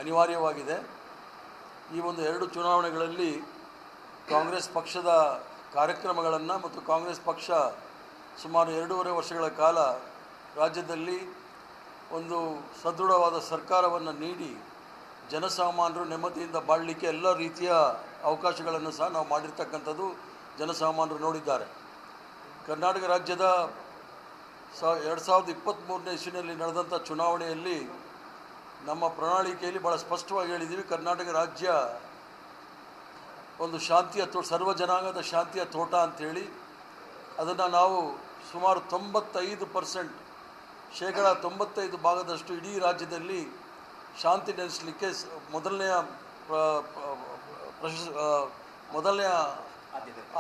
ಅನಿವಾರ್ಯವಾಗಿದೆ. ಈ ಒಂದು 2 ಚುನಾವಣೆಗಳಲ್ಲಿ ಕಾಂಗ್ರೆಸ್ ಪಕ್ಷದ ಕಾರ್ಯಕ್ರಮಗಳನ್ನು ಮತ್ತು ಕಾಂಗ್ರೆಸ್ ಪಕ್ಷ ಸುಮಾರು 2.5 ವರ್ಷಗಳ ಕಾಲ ರಾಜ್ಯದಲ್ಲಿ ಒಂದು ಸದೃಢವಾದ ಸರ್ಕಾರವನ್ನು ನೀಡಿ ಜನಸಾಮಾನ್ಯರು ನೆಮ್ಮದಿಯಿಂದ ಬಾಳಲಿಕ್ಕೆ ಎಲ್ಲ ರೀತಿಯ ಅವಕಾಶಗಳನ್ನು ಸಹ ನಾವು ಮಾಡಿರ್ತಕ್ಕಂಥದ್ದು ಜನಸಾಮಾನ್ಯರು ನೋಡಿದ್ದಾರೆ. ಕರ್ನಾಟಕ ರಾಜ್ಯದ 2023ನೇ ಇಸ್ವಿನಲ್ಲಿ ನಡೆದಂಥ ಚುನಾವಣೆಯಲ್ಲಿ ನಮ್ಮ ಪ್ರಣಾಳಿಕೆಯಲ್ಲಿ ಭಾಳ ಸ್ಪಷ್ಟವಾಗಿ ಹೇಳಿದ್ದೀವಿ, ಕರ್ನಾಟಕ ರಾಜ್ಯ ಒಂದು ಶಾಂತಿಯ ಸರ್ವ ಜನಾಂಗದ ಶಾಂತಿಯ ತೋಟ ಅಂಥೇಳಿ. ಅದನ್ನು ನಾವು ಸುಮಾರು 95%, ಶೇಕಡ 95 ಭಾಗದಷ್ಟು ಇಡೀ ರಾಜ್ಯದಲ್ಲಿ ಶಾಂತಿ ನೆಲೆಸಲಿಕ್ಕೆ ಮೊದಲನೆಯ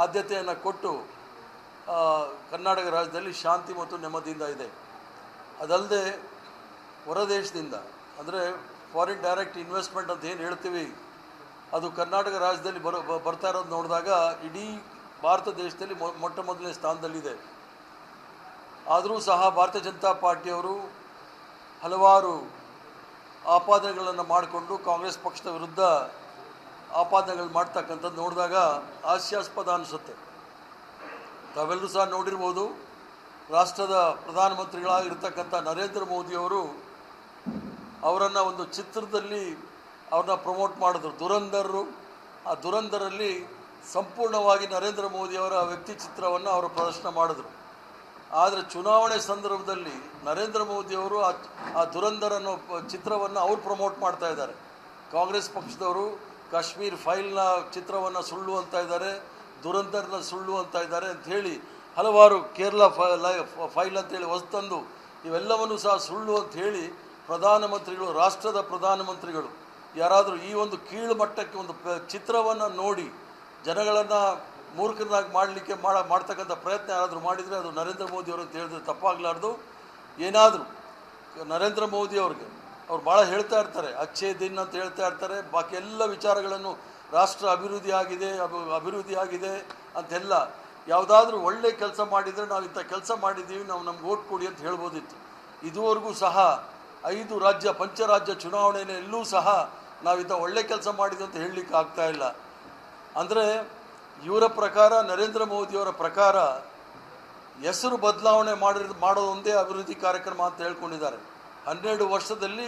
ಆದ್ಯತೆಯನ್ನು ಕೊಟ್ಟು ಕರ್ನಾಟಕ ರಾಜ್ಯದಲ್ಲಿ ಶಾಂತಿ ಮತ್ತು ನೆಮ್ಮದಿಯಿಂದ ಇದೆ. ಅದಲ್ಲದೆ ಹೊರದೇಶದಿಂದ ಅಂದರೆ ಫಾರಿನ್ ಡೈರೆಕ್ಟ್ ಇನ್ವೆಸ್ಟ್ಮೆಂಟ್ ಅಂತ ಏನು ಹೇಳ್ತೀವಿ, ಅದು ಕರ್ನಾಟಕ ರಾಜ್ಯದಲ್ಲಿ ಬರ್ತಾ ಇರೋದು ನೋಡಿದಾಗ ಇಡೀ ಭಾರತ ದೇಶದಲ್ಲಿ ಮೊಟ್ಟ ಮೊದಲನೇ ಸ್ಥಾನದಲ್ಲಿದೆ. ಆದರೂ ಸಹ ಭಾರತೀಯ ಜನತಾ ಪಾರ್ಟಿಯವರು ಹಲವಾರು ಆಪಾದನೆಗಳನ್ನು ಮಾಡಿಕೊಂಡು ಕಾಂಗ್ರೆಸ್ ಪಕ್ಷದ ವಿರುದ್ಧ ಆಪಾದನೆಗಳು ಮಾಡ್ತಕ್ಕಂಥದ್ದು ನೋಡಿದಾಗ ಹಾಸ್ಯಾಸ್ಪದ ಅನಿಸುತ್ತೆ. ತಾವೆಲ್ಲರೂ ಸಹ ನೋಡಿರ್ಬೋದು, ರಾಷ್ಟ್ರದ ಪ್ರಧಾನಮಂತ್ರಿಗಳಾಗಿರ್ತಕ್ಕಂಥ ನರೇಂದ್ರ ಮೋದಿಯವರು ಅವರನ್ನು ಒಂದು ಚಿತ್ರದಲ್ಲಿ ಅವ್ರನ್ನ ಪ್ರಮೋಟ್ ಮಾಡಿದ್ರು, ದುರಂಧರರು. ಆ ದುರಂಧರಲ್ಲಿ ಸಂಪೂರ್ಣವಾಗಿ ನರೇಂದ್ರ ಮೋದಿಯವರ ವ್ಯಕ್ತಿ ಚಿತ್ರವನ್ನು ಅವರು ಪ್ರದರ್ಶನ ಮಾಡಿದ್ರು. ಆದರೆ ಚುನಾವಣೆ ಸಂದರ್ಭದಲ್ಲಿ ನರೇಂದ್ರ ಮೋದಿಯವರು ಆ ದುರಂಧರನ್ನು ಚಿತ್ರವನ್ನು ಅವ್ರು ಪ್ರಮೋಟ್ ಮಾಡ್ತಾ ಇದ್ದಾರೆ. ಕಾಂಗ್ರೆಸ್ ಪಕ್ಷದವರು ಕಾಶ್ಮೀರ್ ಫೈಲ್ನ ಚಿತ್ರವನ್ನು ಸುಳ್ಳು ಅಂತ ಇದ್ದಾರೆ, ದುರಂಧರನ ಸುಳ್ಳು ಅಂತ ಇದ್ದಾರೆ ಅಂಥೇಳಿ ಹಲವಾರು ಕೇರಳ ಫೈಲ್ ಅಂತೇಳಿ ಹೊಸತಂದು ಇವೆಲ್ಲವನ್ನೂ ಸಹ ಸುಳ್ಳು ಅಂಥೇಳಿ ಪ್ರಧಾನಮಂತ್ರಿಗಳು, ರಾಷ್ಟ್ರದ ಪ್ರಧಾನಮಂತ್ರಿಗಳು ಯಾರಾದರೂ ಈ ಒಂದು ಕೀಳು ಮಟ್ಟಕ್ಕೆ ಒಂದು ಚಿತ್ರವನ್ನು ನೋಡಿ ಜನಗಳನ್ನು ಮೂರ್ಖರನ್ನಾಗಿ ಮಾಡಲಿಕ್ಕೆ ಮಾಡ್ತಕ್ಕಂಥ ಪ್ರಯತ್ನ ಯಾರಾದರೂ ಮಾಡಿದರೆ ಅದು ನರೇಂದ್ರ ಮೋದಿಯವರು ಅಂತ ಹೇಳಿದ್ರೆ ತಪ್ಪಾಗಲಾರ್ದು. ಏನಾದರೂ ನರೇಂದ್ರ ಮೋದಿಯವ್ರಿಗೆ ಅವ್ರು ಭಾಳ ಹೇಳ್ತಾ ಇರ್ತಾರೆ, ಅಚ್ಚೇ ದಿನ್ ಅಂತ ಹೇಳ್ತಾ ಇರ್ತಾರೆ, ಬಾಕಿ ಎಲ್ಲ ವಿಚಾರಗಳನ್ನು ರಾಷ್ಟ್ರ ಅಭಿವೃದ್ಧಿ ಆಗಿದೆ ಅಂತೆಲ್ಲ. ಯಾವುದಾದ್ರೂ ಒಳ್ಳೆ ಕೆಲಸ ಮಾಡಿದರೆ ನಾವು ಇಂಥ ಕೆಲಸ ಮಾಡಿದ್ದೀವಿ, ನಾವು ನಮ್ಗೆ ಓಟ್ ಕೊಡಿ ಅಂತ ಹೇಳ್ಬೋದಿತ್ತು. ಇದುವರೆಗೂ ಸಹ 5 ರಾಜ್ಯ ಪಂಚರಾಜ್ಯ ಚುನಾವಣೆಯಲ್ಲೂ ಸಹ ನಾವಿಂಥ ಒಳ್ಳೆ ಕೆಲಸ ಮಾಡಿದ್ವಿ ಅಂತ ಹೇಳಲಿಕ್ಕೆ ಆಗ್ತಾ ಇಲ್ಲ. ಅಂದರೆ ಇವರ ಪ್ರಕಾರ, ನರೇಂದ್ರ ಮೋದಿಯವರ ಪ್ರಕಾರ ಹೆಸರು ಬದಲಾವಣೆ ಮಾಡೋದು ಒಂದೇ ಅಭಿವೃದ್ಧಿ ಕಾರ್ಯಕ್ರಮ ಅಂತ ಹೇಳ್ಕೊಂಡಿದ್ದಾರೆ. 12 ವರ್ಷದಲ್ಲಿ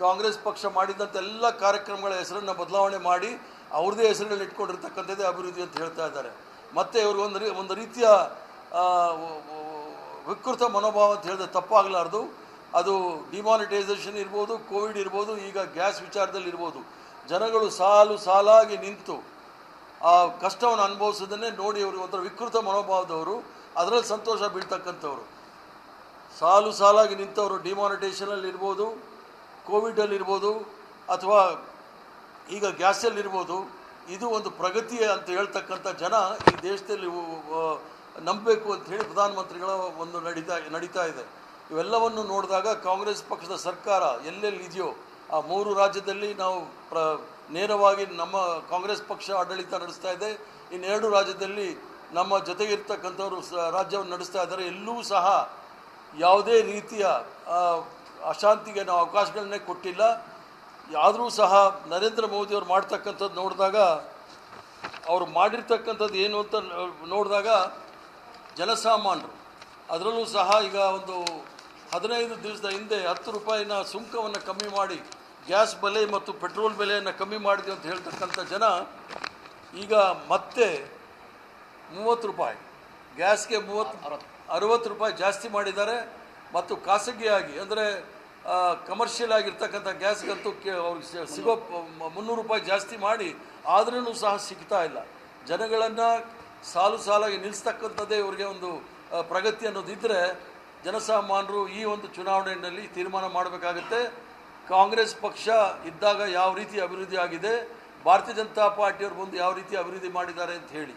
ಕಾಂಗ್ರೆಸ್ ಪಕ್ಷ ಮಾಡಿದಂಥ ಎಲ್ಲ ಕಾರ್ಯಕ್ರಮಗಳ ಹೆಸರನ್ನು ಬದಲಾವಣೆ ಮಾಡಿ ಅವ್ರದ್ದೇ ಹೆಸರುಗಳನ್ನ ಇಟ್ಕೊಂಡಿರ್ತಕ್ಕಂಥದ್ದೇ ಅಭಿವೃದ್ಧಿ ಅಂತ ಹೇಳ್ತಾ ಇದ್ದಾರೆ. ಮತ್ತು ಇವ್ರಿಗೆ ಒಂದು ರೀತಿಯ ವಿಕೃತ ಮನೋಭಾವ ಅಂತ ಹೇಳಿದ್ರೆ ತಪ್ಪಾಗಲಾರ್ದು. ಅದು ಡಿಮಾನಿಟೈಸೇಷನ್ ಇರ್ಬೋದು, ಕೋವಿಡ್ ಇರ್ಬೋದು, ಈಗ ಗ್ಯಾಸ್ ವಿಚಾರದಲ್ಲಿ ಇರ್ಬೋದು. ಜನಗಳು ಸಾಲಾಗಿ ನಿಂತು ಆ ಕಷ್ಟವನ್ನು ಅನುಭವಿಸೋದನ್ನೇ ನೋಡಿ ಅವ್ರಿಗೆ ಒಂಥರ ವಿಕೃತ ಮನೋಭಾವದವರು, ಅದರಲ್ಲಿ ಸಂತೋಷ ಬೀಳ್ತಕ್ಕಂಥವ್ರು. ಸಾಲಾಗಿ ನಿಂತವರು ಡಿಮಾನಿಟೇಷನಲ್ಲಿ ಇರ್ಬೋದು, ಕೋವಿಡಲ್ಲಿರ್ಬೋದು, ಅಥವಾ ಈಗ ಗ್ಯಾಸಲ್ಲಿರ್ಬೋದು. ಇದು ಒಂದು ಪ್ರಗತಿ ಅಂತ ಹೇಳ್ತಕ್ಕಂಥ ಜನ ಈ ದೇಶದಲ್ಲಿ ನಂಬಬೇಕು ಅಂತ ಹೇಳಿ ಪ್ರಧಾನಮಂತ್ರಿಗಳ ಒಂದು ನಡೀತಾ ಇದೆ. ಇವೆಲ್ಲವನ್ನು ನೋಡಿದಾಗ ಕಾಂಗ್ರೆಸ್ ಪಕ್ಷದ ಸರ್ಕಾರ ಎಲ್ಲೆಲ್ಲಿ ಇದೆಯೋ ಆ 3 ರಾಜ್ಯದಲ್ಲಿ ನಾವು ನೇರವಾಗಿ ನಮ್ಮ ಕಾಂಗ್ರೆಸ್ ಪಕ್ಷ ಆಡಳಿತ ನಡೆಸ್ತಾ ಇದೆ. ಇನ್ನು 2 ರಾಜ್ಯದಲ್ಲಿ ನಮ್ಮ ಜೊತೆಗಿರ್ತಕ್ಕಂಥವ್ರು ರಾಜ್ಯವನ್ನು ನಡೆಸ್ತಾ ಇದ್ದಾರೆ. ಎಲ್ಲೂ ಸಹ ಯಾವುದೇ ರೀತಿಯ ಅಶಾಂತಿಗೆ ನಾವು ಅವಕಾಶಗಳನ್ನೇ ಕೊಟ್ಟಿಲ್ಲ. ಆದರೂ ಸಹ ನರೇಂದ್ರ ಮೋದಿಯವರು ಮಾಡ್ತಕ್ಕಂಥದ್ದು ನೋಡಿದಾಗ, ಅವರು ಮಾಡಿರ್ತಕ್ಕಂಥದ್ದು ಏನು ಅಂತ ನೋಡಿದಾಗ ಜನಸಾಮಾನ್ಯರು, ಅದರಲ್ಲೂ ಸಹ ಈಗ ಒಂದು 15 ದಿವಸದ ಹಿಂದೆ 10 ರೂಪಾಯಿನ ಸುಂಕವನ್ನು ಕಮ್ಮಿ ಮಾಡಿ ಗ್ಯಾಸ್ ಬೆಲೆ ಮತ್ತು ಪೆಟ್ರೋಲ್ ಬೆಲೆಯನ್ನು ಕಮ್ಮಿ ಮಾಡಿದೆ ಅಂತ ಹೇಳ್ತಕ್ಕಂಥ ಜನ ಈಗ ಮತ್ತೆ 30 ರೂಪಾಯಿ ಗ್ಯಾಸ್ಗೆ 60 ರೂಪಾಯಿ ಜಾಸ್ತಿ ಮಾಡಿದ್ದಾರೆ. ಮತ್ತು ಖಾಸಗಿಯಾಗಿ ಅಂದರೆ ಕಮರ್ಷಿಯಲ್ ಆಗಿರ್ತಕ್ಕಂಥ ಗ್ಯಾಸ್ಗಂತೂ ಅವ್ರಿಗೆ ಸಿಗೋ 300 ರೂಪಾಯಿ ಜಾಸ್ತಿ ಮಾಡಿ ಆದ್ರೂ ಸಹ ಸಿಗ್ತಾ ಇಲ್ಲ. ಜನಗಳನ್ನು ಸಾಲಾಗಿ ನಿಲ್ಲಿಸ್ತಕ್ಕಂಥದ್ದೇ ಇವ್ರಿಗೆ ಒಂದು ಪ್ರಗತಿ ಅನ್ನೋದಿದ್ದರೆ ಜನಸಾಮಾನ್ಯರು ಈ ಒಂದು ಚುನಾವಣೆಯಲ್ಲಿ ತೀರ್ಮಾನ ಮಾಡಬೇಕಾಗುತ್ತೆ. ಕಾಂಗ್ರೆಸ್ ಪಕ್ಷ ಇದ್ದಾಗ ಯಾವ ರೀತಿ ಅಭಿವೃದ್ಧಿ ಆಗಿದೆ, ಭಾರತೀಯ ಜನತಾ ಪಾರ್ಟಿಯವ್ರು ಬಂದು ಯಾವ ರೀತಿ ಅಭಿವೃದ್ಧಿ ಮಾಡಿದ್ದಾರೆ ಅಂತ ಹೇಳಿ.